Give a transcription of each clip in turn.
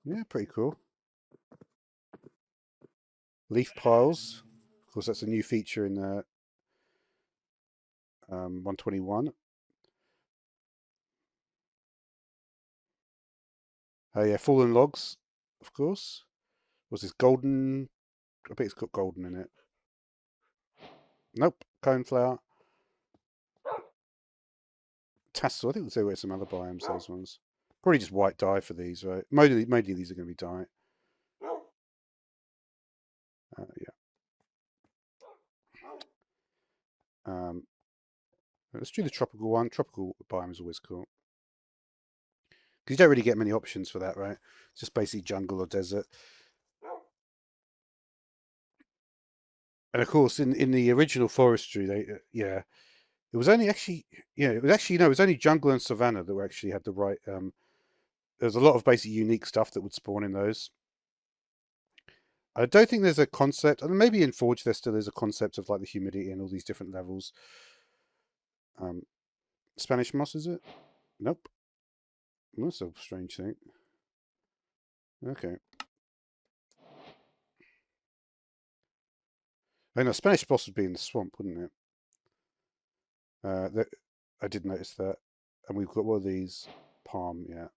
Yeah, pretty cool. Leaf piles. Of course, that's a new feature in 121. Oh yeah, fallen logs, of course. Was this golden? I bet it's got golden in it. Nope, coneflower. Tassel. I think there were some other biomes. Those ones. Probably just white dye for these, right? Mainly these are going to be dye. Yeah. Let's do the tropical one. Tropical biome is always cool. Because you don't really get many options for that, right? It's just basically jungle or desert. And of course, in the original forestry, it was only actually it was actually it was only jungle and savanna that were actually had the right. There's a lot of basic unique stuff that would spawn in those. I don't think there's a concept. I mean, maybe in Forge there still is a concept of like the humidity and all these different levels. Spanish moss, is it? Nope. That's a strange thing. Okay. I know Spanish moss would be in the swamp, wouldn't it? I did notice that. And we've got one of these palm, yeah.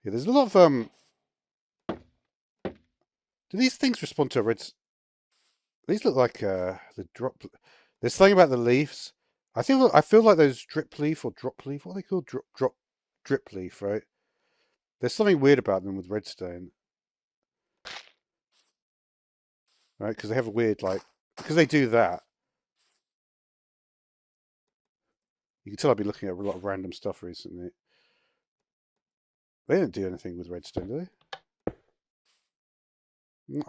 Yeah, there's a lot of do these things respond to a red? These look like the drop. There's something about the leaves. I feel like those drip leaf or drop leaf. What are they called? Drip leaf, right? There's something weird about them with redstone, right? Because they have a weird because they do that. You can tell I've been looking at a lot of random stuff recently. They don't do anything with redstone, do they?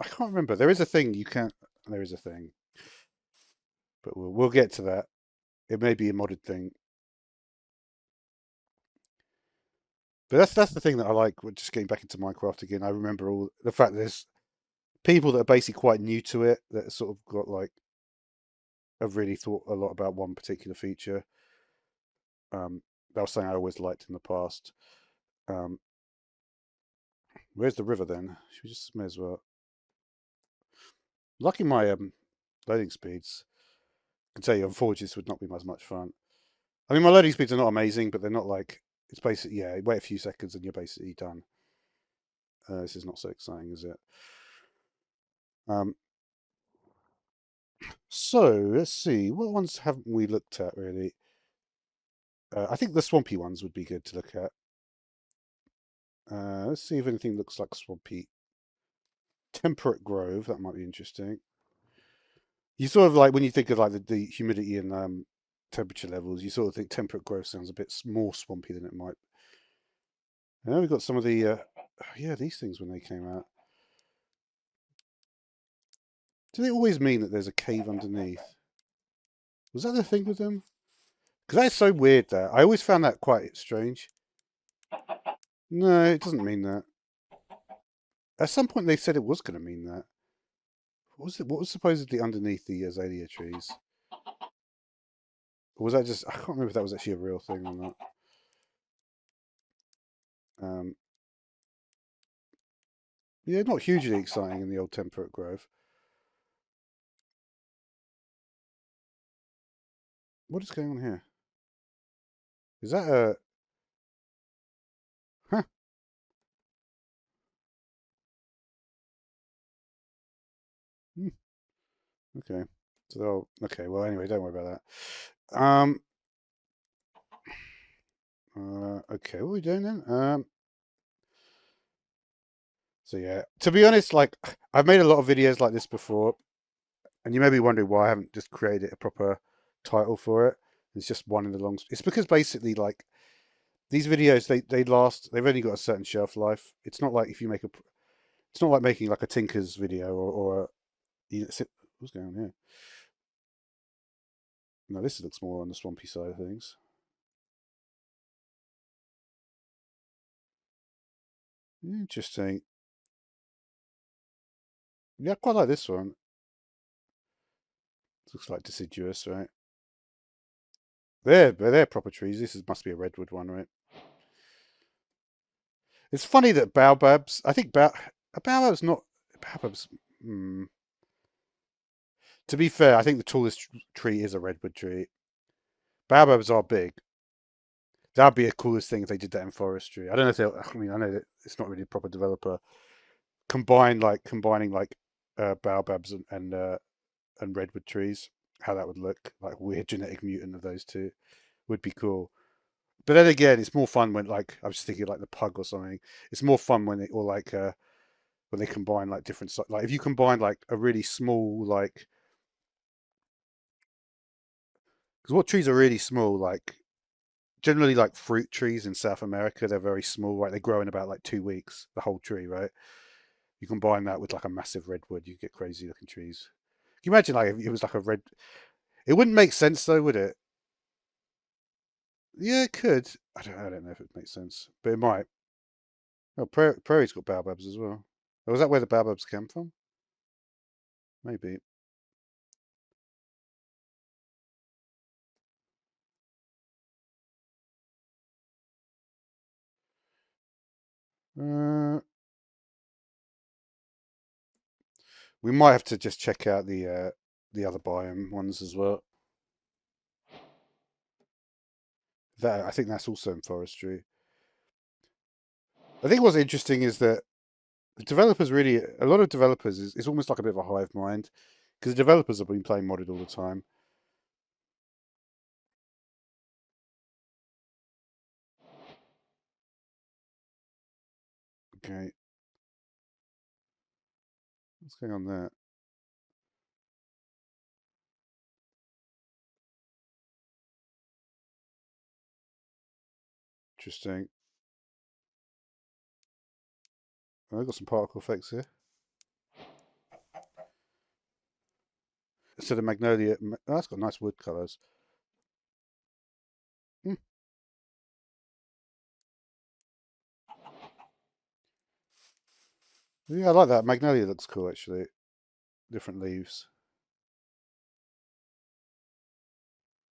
I can't remember. There is a thing you can't. There is a thing, but we'll get to that. It may be a modded thing. But that's the thing that I like. Just getting back into Minecraft again. I remember all the fact that there's people that are basically quite new to it that sort of got have really thought a lot about one particular feature. That was something I always liked in the past. Um, where's the river then? Should we just may as well. Lucky my loading speeds. I can tell you, unfortunately, this would not be as much fun. I mean, my loading speeds are not amazing, but they're not like it's basically wait a few seconds and you're basically done. This is not so exciting, is it? So let's see, what ones haven't we looked at really? I think the swampy ones would be good to look at. Let's see if anything looks like swampy. Temperate grove, that might be interesting. You sort of like when you think of like the humidity and temperature levels, you sort of think temperate grove sounds a bit more swampy than it might. And we've got some of the these things when they came out. Do they always mean that there's a cave underneath? Was that the thing with them? Because that's so weird. That I always found that quite strange. No, it doesn't mean that. At some point, they said it was going to mean that. What was it? What was supposedly underneath the azalea trees? Or was that just? I can't remember if that was actually a real thing or not. Yeah, not hugely exciting in the old temperate grove. What is going on here? Is that a? Huh? Hmm. Okay. So okay. Well, anyway, don't worry about that. Okay. What are we doing then? So yeah. To be honest, like I've made a lot of videos like this before, and you may be wondering why I haven't just created a proper title for it. It's just one in the long. It's because basically, like these videos, they last. They've only got a certain shelf life. It's not like if you make a. It's not like making like a Tinker's video or what's going on here? No, this looks more on the swampy side of things. Interesting. Yeah, I quite like this one. Looks like deciduous, right? They're proper trees. Must be a redwood one, right? It's funny that baobabs. I think a baobab's not baobabs. Hmm, to be fair, I think the tallest tree is a redwood tree. Baobabs are big. That'd be the coolest thing if they did that in forestry. I don't know if they'll. I mean, I know that it's not really a proper developer. Combining like baobabs and redwood trees. How that would look, like weird genetic mutant of those two, would be cool. But then again, it's more fun when like I was thinking like the pug or something. It's more fun when it or like when they combine like different like if you combine like a really small like because what trees are really small like generally like fruit trees in South America they're very small right they grow in about like 2 weeks the whole tree right you combine that with like a massive redwood you get crazy looking trees. Can you imagine like if it was like a red it wouldn't make sense though would it? Yeah it could. I don't know if it makes sense but it might. Oh prairie's got baobabs as well. Oh, was that where the baobabs came from? Maybe. Uh, we might have to just check out the other biome ones as well. That I think that's also in forestry. I think what's interesting is that the developers really a lot of developers is it's almost like a bit of a hive mind because the developers have been playing modded all the time. Okay, what's going on there? Interesting. Oh, I've got some particle effects here. So the magnolia, oh, that's got nice wood colours. Hmm. Yeah, I like that. Magnolia looks cool actually. Different leaves.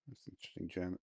That's interesting, Jen.